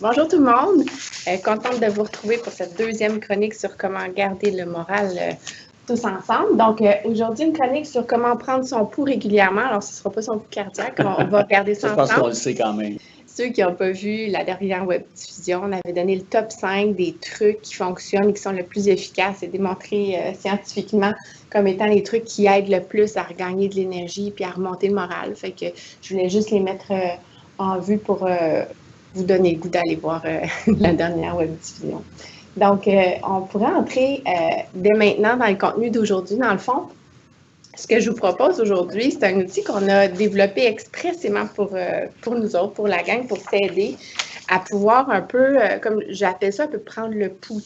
Bonjour tout le monde, contente de vous retrouver pour cette deuxième chronique sur comment garder le moral tous ensemble. Donc aujourd'hui, une chronique sur comment prendre son pouls régulièrement. Alors ce ne sera pas son pouls cardiaque, on va regarder ça Je ensemble. pense qu'on le sait quand même. Ceux qui n'ont pas vu la dernière web diffusion, on avait donné le top 5 des trucs qui fonctionnent et qui sont le plus efficaces et démontrés scientifiquement comme étant les trucs qui aident le plus à regagner de l'énergie puis à remonter le moral. Fait que je voulais juste les mettre en vue pour vous donner le goût d'aller voir la dernière web diffusion. Donc, on pourrait entrer dès maintenant dans le contenu d'aujourd'hui. Dans le fond, ce que je vous propose aujourd'hui, c'est un outil qu'on a développé expressément pour nous autres, pour la gang, pour s'aider à pouvoir un peu, comme j'appelle ça, un peu prendre le pouls.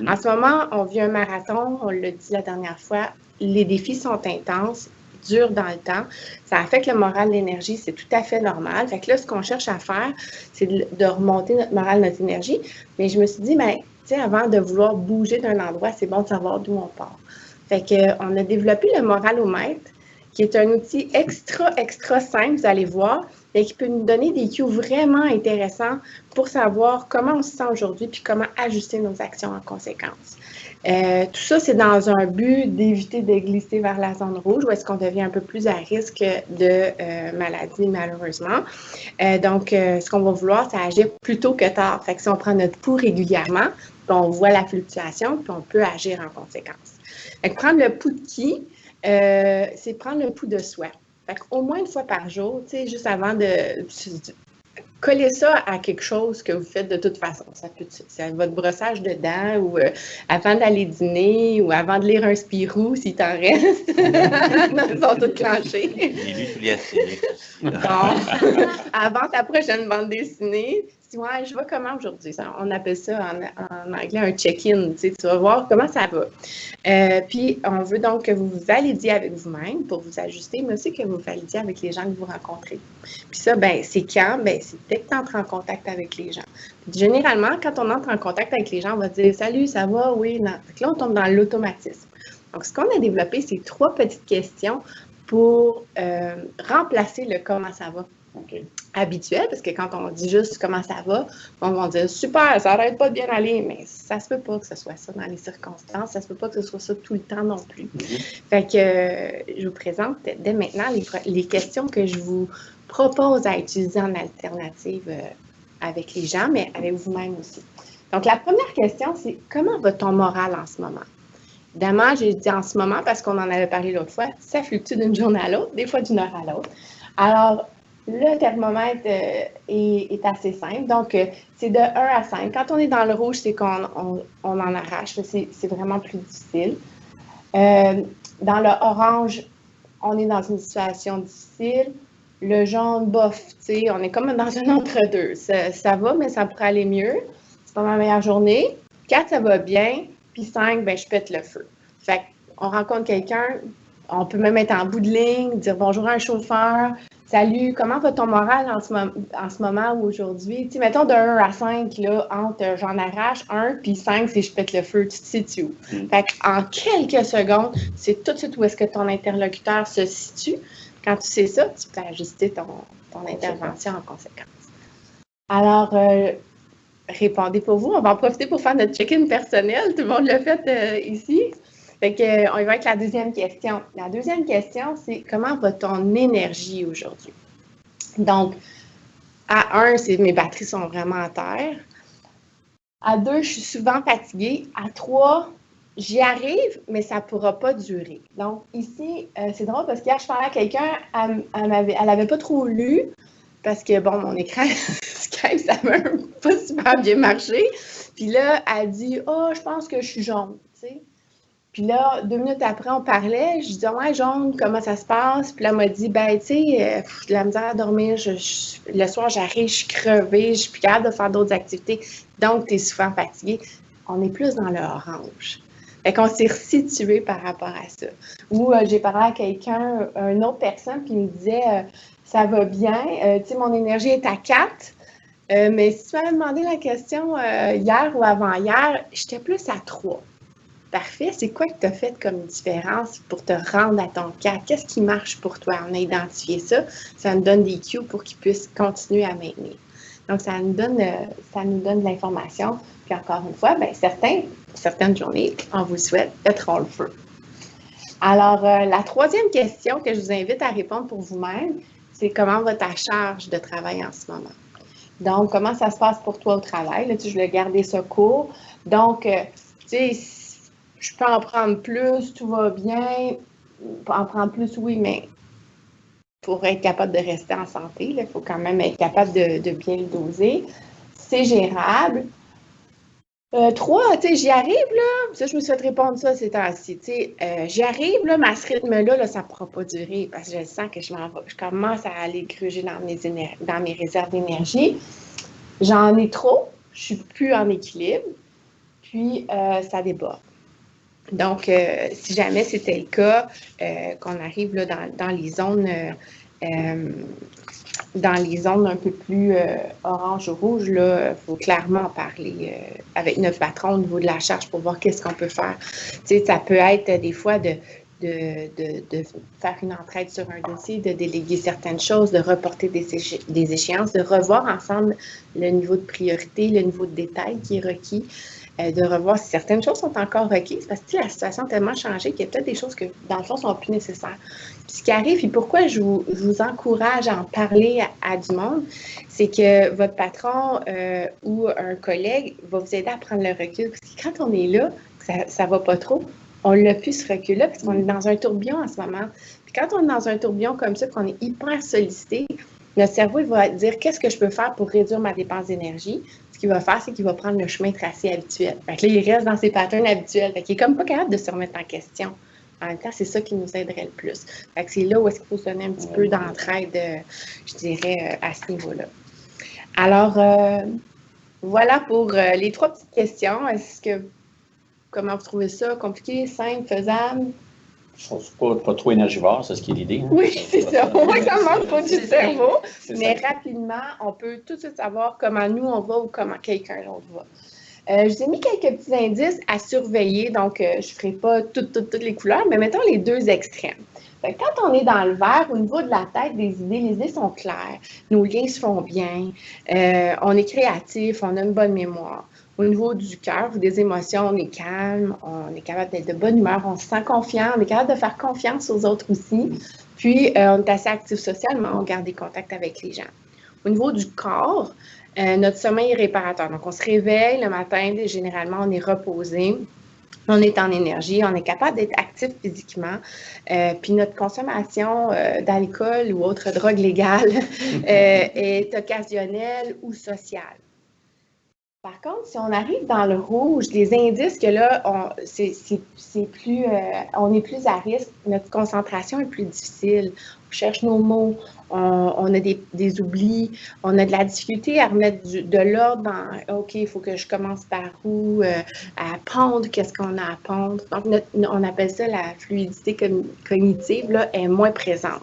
En ce moment, on vit un marathon, on l'a dit la dernière fois, les défis sont intenses, durent dans le temps. Ça affecte le moral, l'énergie, c'est tout à fait normal. Fait que là, ce qu'on cherche à faire, c'est de remonter notre moral, notre énergie. Mais je me suis dit, ben, tu sais, avant de vouloir bouger d'un endroit, c'est bon de savoir d'où on part. Fait qu'on a développé le Moralomètre, qui est un outil extra simple, vous allez voir, mais qui peut nous donner des cues vraiment intéressants pour savoir comment on se sent aujourd'hui puis comment ajuster nos actions en conséquence. Tout ça, c'est dans un but d'éviter de glisser vers la zone rouge où est-ce qu'on devient un peu plus à risque de maladie, malheureusement. Donc, ce qu'on va vouloir, c'est agir plus tôt que tard. Fait que si on prend notre pouls régulièrement, on voit la fluctuation puis on peut agir en conséquence. Fait que prendre le pouls de qui? C'est prendre le pouls de soi. Fait qu'au moins une fois par jour, tu sais, juste avant de coller ça à quelque chose que vous faites de toute façon. Ça peut être votre brossage de dents ou avant d'aller dîner ou avant de lire un Spirou, s'il t'en reste. Ils sont tous clenchés. J'ai lu tous les Astérix. Bon, avant ta prochaine bande dessinée, ouais, je vois comment aujourd'hui. On appelle ça en anglais un check-in. Tu vas voir comment ça va. Puis, on veut donc que vous validiez avec vous-même pour vous ajuster, mais aussi que vous validiez avec les gens que vous rencontrez. Puis ça, ben, c'est quand? Ben, c'est dès que tu entres en contact avec les gens. Puis, généralement, quand on entre en contact avec les gens, on va dire « Salut, ça va? Oui, non. » Fait que là, on tombe dans l'automatisme. Donc, ce qu'on a développé, c'est 3 petites questions pour remplacer le « comment ça va ». Okay. Habituel, parce que quand on dit juste comment ça va, on va dire super, ça n'arrête pas de bien aller, mais ça se peut pas que ce soit ça dans les circonstances, ça se peut pas que ce soit ça tout le temps non plus. Fait que je vous présente dès maintenant les questions que je vous propose à utiliser en alternative avec les gens, mais avec vous-même aussi. Donc la première question, c'est comment va ton moral en ce moment? Évidemment, j'ai dit en ce moment parce qu'on en avait parlé l'autre fois, ça fluctue d'une journée à l'autre, des fois d'une heure à l'autre. Alors, le thermomètre est assez simple. Donc, c'est de 1 à 5. Quand on est dans le rouge, c'est qu'on en arrache. C'est vraiment plus difficile. Dans le orange, on est dans une situation difficile. Le jaune, bof, tu sais, on est comme dans un entre-deux. Ça va, mais ça pourrait aller mieux. C'est pas ma meilleure journée. 4, ça va bien. Puis 5, ben, je pète le feu. Fait qu'on rencontre quelqu'un, on peut même être en bout de ligne, dire bonjour à un chauffeur. Salut, comment va ton moral en ce moment ou aujourd'hui? Tu sais, mettons de 1 à 5, là, entre j'en arrache 1, puis 5, c'est je pète le feu, tu te situes où? Fait qu'en quelques secondes, c'est tout de suite où est-ce que ton interlocuteur se situe. Quand tu sais ça, tu peux ajuster ton intervention en conséquence. Alors, répondez pour vous. On va en profiter pour faire notre check-in personnel. Tout le monde l'a fait ici. Fait qu'on y va avec la deuxième question. La deuxième question, c'est comment va ton énergie aujourd'hui? Donc, à 1, mes batteries sont vraiment à terre. À 2, je suis souvent fatiguée. À 3, j'y arrive, mais ça ne pourra pas durer. Donc, ici, c'est drôle parce qu'hier, je parlais à quelqu'un, elle n'avait pas trop lu parce que, bon, mon écran Skype, ça m'a pas super bien marché. Puis là, elle dit « Oh, je pense que je suis jaune. » tu sais. Puis là, 2 minutes après, on parlait. Je disais, ouais, jaune, comment ça se passe? Puis là, elle m'a dit, ben, tu sais, j'ai de la misère à dormir. Le soir, j'arrive, je suis crevée, je suis plus capable de faire d'autres activités. Donc, tu es souvent fatiguée. On est plus dans le orange. Fait qu'on s'est resitué par rapport à ça. Ou j'ai parlé à quelqu'un, une autre personne, puis il me disait, ça va bien. Tu sais, mon énergie est à 4. Mais si tu m'avais demandé la question hier ou avant-hier, j'étais plus à 3. Parfait. C'est quoi que tu as fait comme différence pour te rendre à ton 4? Qu'est-ce qui marche pour toi? On a identifié ça. Ça nous donne des cues pour qu'ils puissent continuer à maintenir. Donc, ça nous donne de l'information. Puis encore une fois, bien, certaines journées, on vous souhaite pétrole le feu. Alors, la troisième question que je vous invite à répondre pour vous-même, c'est comment va ta charge de travail en ce moment? Donc, comment ça se passe pour toi au travail? Là, je voulais garder ça court. Donc, tu sais, je peux en prendre plus, tout va bien. En prendre plus, oui, mais pour être capable de rester en santé, il faut quand même être capable de bien le doser. C'est gérable. 3, tu sais, j'y arrive, là. Ça, je me suis fait répondre ça ces temps-ci. Tu sais, j'y arrive, là, mais à ce rythme-là, ça ne pourra pas durer parce que je sens que je commence à aller gruger dans mes réserves d'énergie. J'en ai trop, je suis plus en équilibre, puis ça déborde. Donc, si jamais c'était le cas, qu'on arrive là, dans les zones un peu plus orange ou rouge, il faut clairement en parler avec notre patron au niveau de la charge pour voir qu'est-ce qu'on peut faire. Tu sais, ça peut être des fois de faire une entraide sur un dossier, de déléguer certaines choses, de reporter des échéances, de revoir ensemble le niveau de priorité, le niveau de détail qui est requis. De revoir si certaines choses sont encore requises, parce que la situation a tellement changé qu'il y a peut-être des choses que, dans le fond, sont plus nécessaires. Puis ce qui arrive, et pourquoi je vous encourage à en parler à du monde, c'est que votre patron ou un collègue va vous aider à prendre le recul. Parce que quand on est là, ça ne va pas trop, on l'a plus ce recul-là, parce qu'on est dans un tourbillon en ce moment. Puis quand on est dans un tourbillon comme ça, qu'on est hyper sollicité, notre cerveau il va dire qu'est-ce que je peux faire pour réduire ma dépense d'énergie. Ce qu'il va faire, c'est qu'il va prendre le chemin tracé habituel. Fait que là, il reste dans ses patterns habituels. Fait qu'il est comme pas capable de se remettre en question. En même temps, c'est ça qui nous aiderait le plus. Fait que c'est là où est-ce qu'il faut se donner un petit peu d'entraide, je dirais, à ce niveau-là. Alors, voilà pour les 3 petites questions. Comment vous trouvez ça? Compliqué, simple, faisable? Pas trop énergivore, c'est ce qui est l'idée. Hein? Oui, c'est ça. Au moins, ça ne manque pas du cerveau. Mais rapidement, on peut tout de suite savoir comment nous, on va ou comment quelqu'un d'autre va. Je vous ai mis quelques petits indices à surveiller. Donc, je ne ferai pas toutes les couleurs, mais mettons les 2 extrêmes. Fait que quand on est dans le vert, au niveau de la tête, les idées sont claires. Nos liens se font bien. On est créatif, on a une bonne mémoire. Au niveau du cœur ou des émotions, on est calme, on est capable d'être de bonne humeur, on se sent confiant, on est capable de faire confiance aux autres aussi. Puis, on est assez actif socialement, on garde des contacts avec les gens. Au niveau du corps, notre sommeil est réparateur. Donc, on se réveille le matin, généralement, on est reposé. On est en énergie, on est capable d'être actif physiquement. Puis notre consommation d'alcool ou autre drogue légale est occasionnelle ou sociale. Par contre, si on arrive dans le rouge, des indices que là, on est plus à risque, notre concentration est plus difficile. On cherche nos mots, on a des oublis, on a de la difficulté à remettre de l'ordre dans « OK, il faut que je commence par où? À pondre, qu'est-ce qu'on a à pondre? » Donc, on appelle ça la fluidité cognitive, là, est moins présente.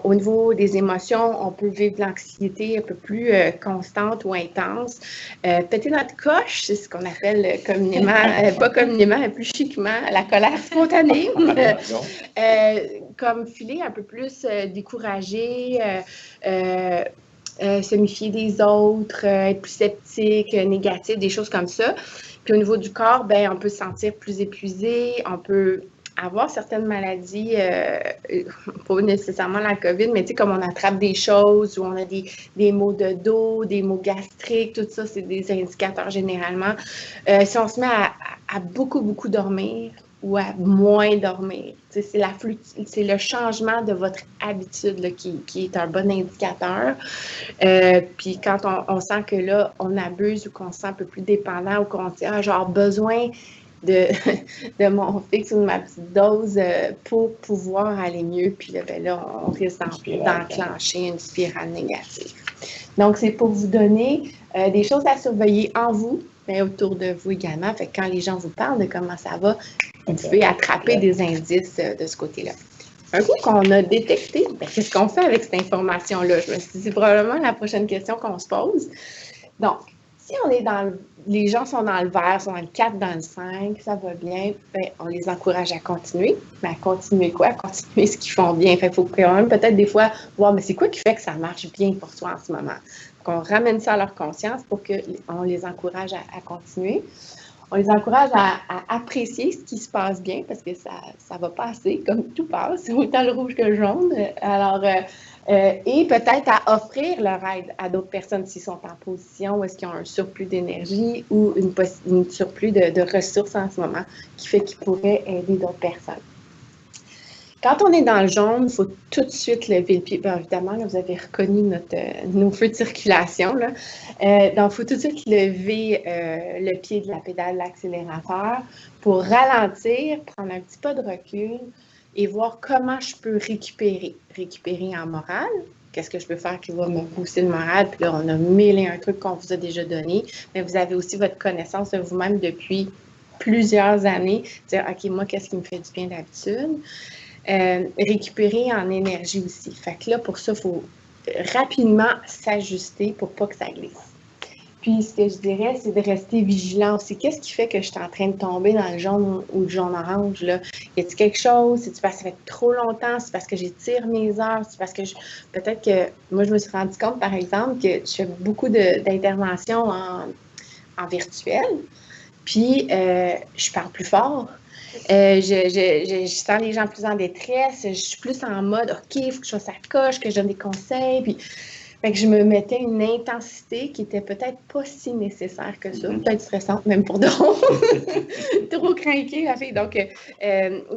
Au niveau des émotions, on peut vivre de l'anxiété un peu plus constante ou intense. Péter notre coche, c'est ce qu'on appelle communément, pas communément, mais plus chiquement, la colère spontanée. Comme filer un peu plus découragé, se méfier des autres, être plus sceptique, négatif, des choses comme ça. Puis au niveau du corps, ben, on peut se sentir plus épuisé, on peut avoir certaines maladies, pas nécessairement la COVID, mais tu sais, comme on attrape des choses, ou on a des maux de dos, des maux gastriques, tout ça, c'est des indicateurs généralement. Si on se met à beaucoup dormir ou à moins dormir, tu sais, c'est le changement de votre habitude là, qui est un bon indicateur. Puis quand on sent que là, on abuse ou qu'on se sent un peu plus dépendant ou qu'on dit « Ah, genre besoin de mon fixe ou de ma petite dose pour pouvoir aller mieux. » Puis là, ben là, on risque d'enclencher une spirale négative. Donc, c'est pour vous donner des choses à surveiller en vous, mais autour de vous également. Fait que quand les gens vous parlent de comment ça va, vous pouvez attraper des indices de ce côté-là. Un coup qu'on a détecté, ben, qu'est-ce qu'on fait avec cette information-là? Je me suis dit, c'est probablement la prochaine question qu'on se pose. Donc, si on est les gens sont dans le vert, sont dans le 4, dans le 5, ça va bien, bien, on les encourage à continuer. Mais à continuer quoi? À continuer ce qu'ils font bien. Il faut quand même peut-être des fois voir, mais c'est quoi qui fait que ça marche bien pour toi en ce moment? qu'on ramène ça à leur conscience pour qu'on les encourage à continuer. On les encourage à apprécier ce qui se passe bien parce que ça va passer, comme tout passe, autant le rouge que le jaune. Alors, et peut-être à offrir leur aide à d'autres personnes s'ils sont en position où est-ce qu'ils ont un surplus d'énergie ou une surplus de ressources en ce moment qui fait qu'ils pourraient aider d'autres personnes. Quand on est dans le jaune, il faut tout de suite lever le pied. Bien, évidemment, là, vous avez reconnu nos feux de circulation. Là. Donc, il faut tout de suite lever le pied de la pédale de l'accélérateur pour ralentir, prendre un petit pas de recul et voir comment je peux récupérer. Récupérer en morale. Qu'est-ce que je peux faire qui va me booster le moral? Puis là, on a mêlé un truc qu'on vous a déjà donné, mais vous avez aussi votre connaissance de vous-même depuis plusieurs années. Dire, OK, moi, qu'est-ce qui me fait du bien d'habitude? Récupérer en énergie aussi. Fait que là, pour ça, il faut rapidement s'ajuster pour pas que ça glisse. Puis, ce que je dirais, c'est de rester vigilant aussi. Qu'est-ce qui fait que je suis en train de tomber dans le jaune ou le jaune-orange, là? Y a-t-il quelque chose? C'est-tu parce que ça fait trop longtemps? C'est parce que j'étire mes heures? C'est parce que peut-être que moi, je me suis rendu compte, par exemple, que je fais beaucoup d'interventions en virtuel. Puis, je parle plus fort. Je sens les gens plus en détresse, je suis plus en mode, OK, il faut que je fasse ça coche, que je donne des conseils, puis fait que je me mettais une intensité qui était peut-être pas si nécessaire que ça, peut-être stressante même pour d'autres, trop craquée la fille. Donc, tu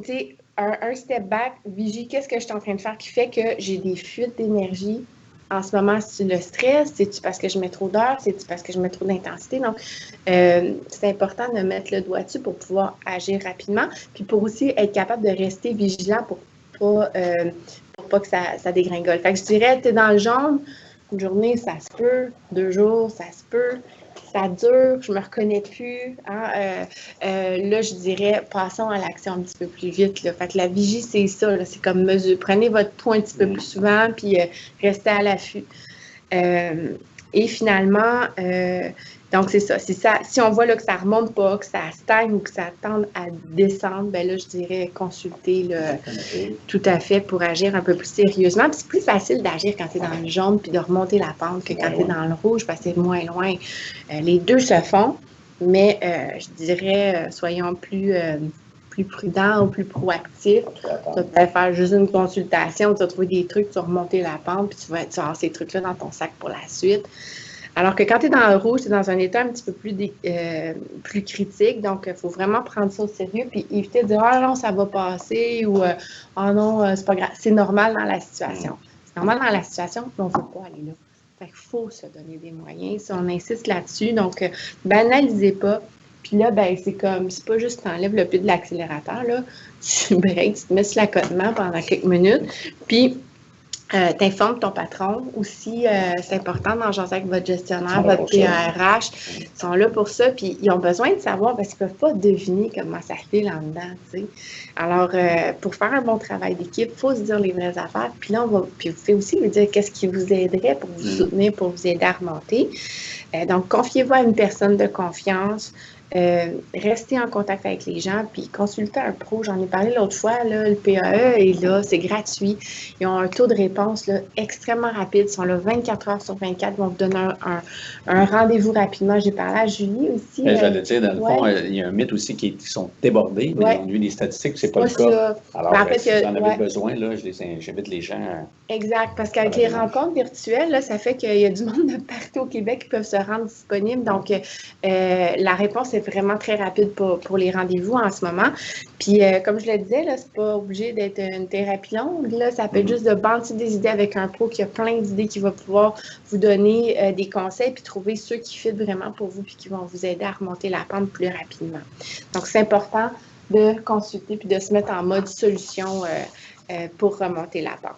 sais, un step back, vigie, qu'est-ce que je suis en train de faire qui fait que j'ai des fuites d'énergie? En ce moment, c'est le stress, c'est-tu parce que je mets trop d'heures, c'est-tu parce que je mets trop d'intensité? Donc, c'est important de mettre le doigt dessus pour pouvoir agir rapidement, puis pour aussi être capable de rester vigilant pour pas que ça dégringole. Fait que je dirais, tu es dans le jaune, une journée, ça se peut, 2 jours, ça se peut, ça dure, je me reconnais plus. Hein? Là, je dirais, passons à l'action un petit peu plus vite. Là. Fait que la vigie, c'est ça, là, c'est comme mesure. Prenez votre pouls un petit peu plus souvent, puis restez à l'affût. Et finalement, donc c'est ça. Si on voit là, que ça ne remonte pas, que ça stagne ou que ça tende à descendre, bien là, je dirais consulter là, tout à fait pour agir un peu plus sérieusement. Puis c'est plus facile d'agir quand tu es dans le jaune puis de remonter la pente que quand tu es dans le rouge parce que c'est moins loin. Les deux se font, mais je dirais, soyons plus prudents ou plus proactifs. Tu vas peut-être faire juste une consultation, tu vas trouver des trucs, tu vas remonter la pente, puis tu vas avoir ces trucs-là dans ton sac pour la suite. Alors que quand tu es dans le rouge, tu es dans un état un petit peu plus critique, donc il faut vraiment prendre ça au sérieux, puis éviter de dire « Ah non, ça va passer » ou « Ah non, c'est pas grave ». C'est normal dans la situation. C'est normal dans la situation, mais on ne veut pas aller là. Fait qu'il faut se donner des moyens, si on insiste là-dessus. Donc, banalisez pas. Puis là, ben c'est comme, c'est pas juste t'enlèves le pied de l'accélérateur, là, tu breaks, tu te mets sur l'accotement pendant quelques minutes, puis t'informes ton patron aussi, c'est important d'en jaser avec votre gestionnaire, votre PRH, ils sont là pour ça, puis ils ont besoin de savoir parce qu'ils peuvent pas deviner comment ça fait là-dedans, tu sais. Alors, pour faire un bon travail d'équipe, il faut se dire les vraies affaires, puis là, puis vous pouvez aussi lui dire qu'est-ce qui vous aiderait pour vous soutenir, pour vous aider à remonter. Donc, confiez-vous à une personne de confiance. Restez en contact avec les gens, puis consultez un pro. J'en ai parlé l'autre fois, là, le PAE est là, c'est gratuit. Ils ont un taux de réponse là, extrêmement rapide. Ils sont là 24 heures sur 24. Ils vont vous donner un rendez-vous rapidement. J'ai parlé à Julie aussi. J'allais dire, dans le fond, il y a un mythe aussi qui sont débordés, mais on a vu des statistiques, c'est pas le cas. Alors, en fait, si vous en avez besoin, là, j'invite les gens à... Exact, parce qu'avec les rencontres virtuelles, là, ça fait qu'il y a du monde de partout au Québec qui peuvent se rendre disponibles. Donc, la réponse est vraiment très rapide pour les rendez-vous en ce moment. Puis, comme je le disais, là, c'est pas obligé d'être une thérapie longue. Là, ça peut être juste de bâtir des idées avec un pro qui a plein d'idées qui va pouvoir vous donner des conseils puis trouver ceux qui fit vraiment pour vous puis qui vont vous aider à remonter la pente plus rapidement. Donc, c'est important de consulter puis de se mettre en mode solution pour remonter la pente.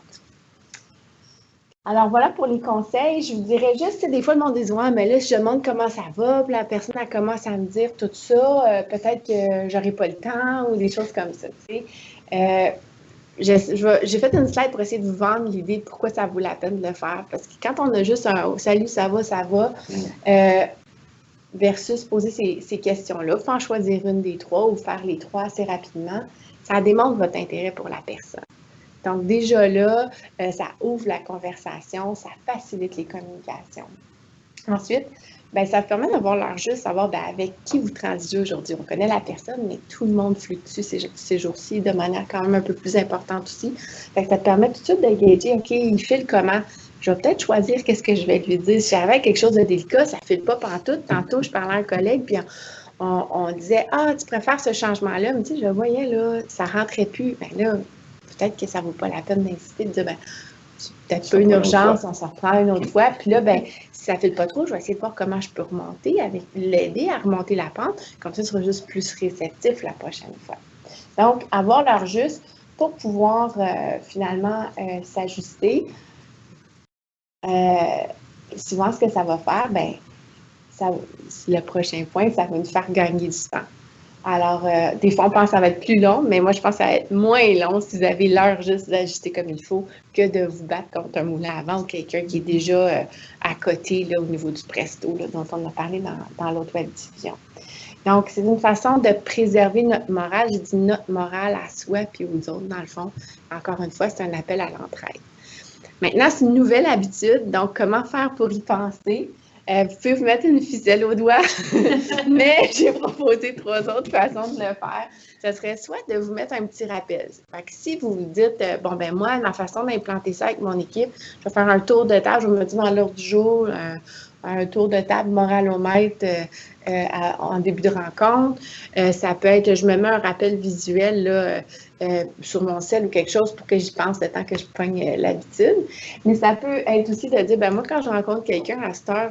Alors, voilà pour les conseils. Je vous dirais juste, des fois, le monde dit « Ouais, mais là, si je demande comment ça va, puis la personne, elle commence à me dire tout ça, peut-être que j'aurai pas le temps ou des choses comme ça. » tu sais. J'ai fait une slide pour essayer de vous vendre l'idée de pourquoi ça vaut la peine de le faire. Parce que quand on a juste un « Salut, ça va », versus poser ces questions-là, faut en choisir une des trois ou faire les trois assez rapidement, ça démontre votre intérêt pour la personne. Donc, déjà là, ça ouvre la conversation, ça facilite les communications. Ensuite, bien, ça permet d'avoir leur juste, savoir bien, avec qui vous transigez aujourd'hui. On connaît la personne, mais tout le monde fluctue ces jours-ci de manière quand même un peu plus importante aussi. Fait que ça te permet tout de suite de gager, OK, il file comment? Je vais peut-être choisir qu'est-ce que je vais lui dire. Si j'avais quelque chose de délicat, ça ne file pas pantoute. Tantôt, je parlais à un collègue, puis on disait, ah, tu préfères ce changement-là? Il me dit, je voyais, là, ça ne rentrait plus. Bien là, peut-être que ça ne vaut pas la peine d'insister, de dire, ben, c'est peut-être pas une urgence, on s'en reprend une autre fois. Puis là, ben, si ça ne file pas trop, je vais essayer de voir comment je peux remonter, l'aider à remonter la pente. Comme ça, il sera juste plus réceptif la prochaine fois. Donc, avoir l'heure juste pour pouvoir finalement s'ajuster. Souvent, ce que ça va faire, ben, le prochain point, ça va nous faire gagner du temps. Alors, des fois, on pense que ça va être plus long, mais moi, je pense que ça va être moins long si vous avez l'heure juste d'ajuster comme il faut que de vous battre contre un moulin à vent ou quelqu'un qui est déjà à côté là, au niveau du presto, là, dont on a parlé dans l'autre web diffusion. Donc, c'est une façon de préserver notre morale. J'ai dit notre morale à soi puis aux autres, dans le fond. Encore une fois, c'est un appel à l'entraide. Maintenant, c'est une nouvelle habitude. Donc, comment faire pour y penser? Vous pouvez vous mettre une ficelle au doigt, mais j'ai proposé 3 autres façons de le faire. Ce serait soit de vous mettre un petit rappel. Fait que si vous vous dites, bon, ben moi, ma façon d'implanter ça avec mon équipe, je vais faire un tour de table, je vais me dire dans l'ordre du jour, un tour de table moralomètre en début de rencontre. Ça peut être, je me mets un rappel visuel là, sur mon cell ou quelque chose pour que j'y pense le temps que je pogne l'habitude. Mais ça peut être aussi de dire, ben moi, quand je rencontre quelqu'un à cette heure,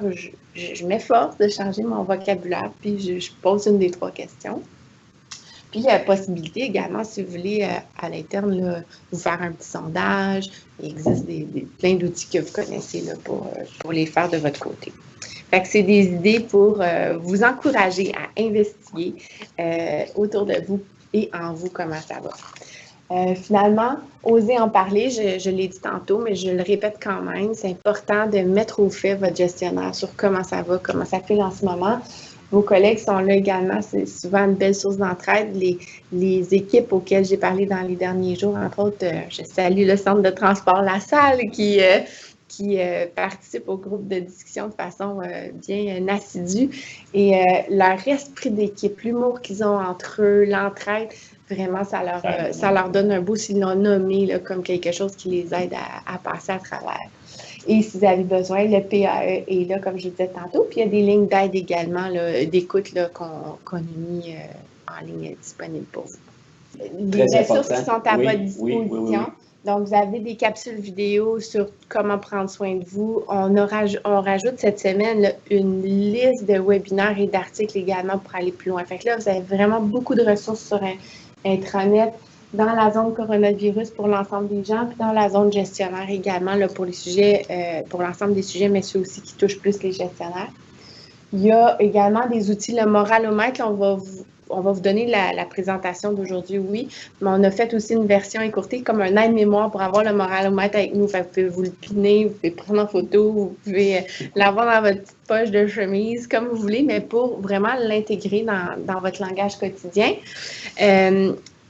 je m'efforce de changer mon vocabulaire, puis je pose une des 3 questions. Puis, il y a la possibilité également, si vous voulez, à l'interne, là, vous faire un petit sondage. Il existe plein d'outils que vous connaissez là, pour les faire de votre côté. Fait que c'est des idées pour vous encourager à investiguer autour de vous et en vous comment ça va. Finalement, osez en parler, je l'ai dit tantôt, mais je le répète quand même, c'est important de mettre au fait votre gestionnaire sur comment ça va, comment ça fait en ce moment. Vos collègues sont là également, c'est souvent une belle source d'entraide. Les équipes auxquelles j'ai parlé dans les derniers jours, entre autres, je salue le centre de transport La Salle qui participe au groupe de discussion de façon bien assidue. Et leur esprit d'équipe, l'humour qu'ils ont entre eux, l'entraide, vraiment, ça leur donne un beau, s'ils l'ont nommé là, comme quelque chose qui les aide à passer à travers. Et si vous avez besoin, le PAE est là, comme je disais tantôt. Puis il y a des lignes d'aide également, d'écoute qu'on a mis en ligne disponibles pour vous. Des ressources qui sont à votre disposition. Oui. Donc, vous avez des capsules vidéo sur comment prendre soin de vous. On rajoute cette semaine là, une liste de webinaires et d'articles également pour aller plus loin. Fait que là, vous avez vraiment beaucoup de ressources sur Intranet, dans la zone coronavirus pour l'ensemble des gens, puis dans la zone gestionnaire également là, pour les sujets, pour l'ensemble des sujets, mais ceux aussi qui touchent plus les gestionnaires. Il y a également des outils, le moralomètre, on va vous donner la présentation d'aujourd'hui, oui, mais on a fait aussi une version écourtée comme un aide-mémoire pour avoir le moralomètre avec nous. Fait que vous pouvez vous le piner, vous pouvez prendre en photo, vous pouvez l'avoir dans votre petite poche de chemise, comme vous voulez, mais pour vraiment l'intégrer dans votre langage quotidien.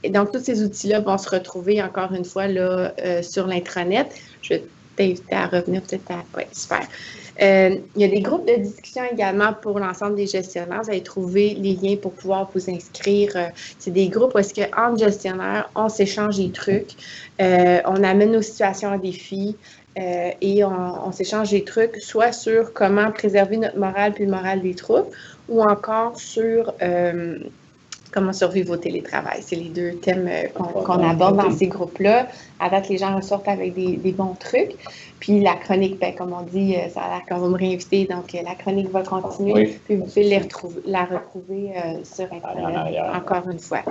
Et donc, tous ces outils-là vont se retrouver, encore une fois, là, sur l'intranet. Je vais t'inviter à revenir peut-être à... Oui, super. Il y a des groupes de discussion également pour l'ensemble des gestionnaires. Vous allez trouver les liens pour pouvoir vous inscrire. C'est des groupes où est-ce qu'entre gestionnaires, on s'échange des trucs, on amène nos situations à défi et on s'échange des trucs, soit sur comment préserver notre morale puis le moral des troupes, ou encore sur... comment survivre au télétravail. C'est les 2 thèmes qu'on aborde dans ces groupes-là. À date, les gens ressortent avec des bons trucs. Puis la chronique, ben, comme on dit, ça a l'air qu'on va me réinviter, donc la chronique va continuer. Oui. Puis vous pouvez la retrouver sur Internet, encore une fois.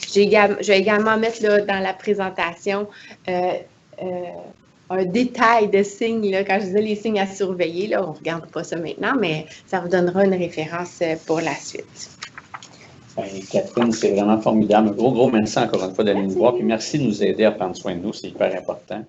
Je vais également mettre là, dans la présentation un détail de signes. Là, quand je disais les signes à surveiller, là, on ne regarde pas ça maintenant, mais ça vous donnera une référence pour la suite. Catherine, c'est vraiment formidable. Un gros merci encore une fois d'aller nous voir. Puis merci de nous aider à prendre soin de nous. C'est hyper important.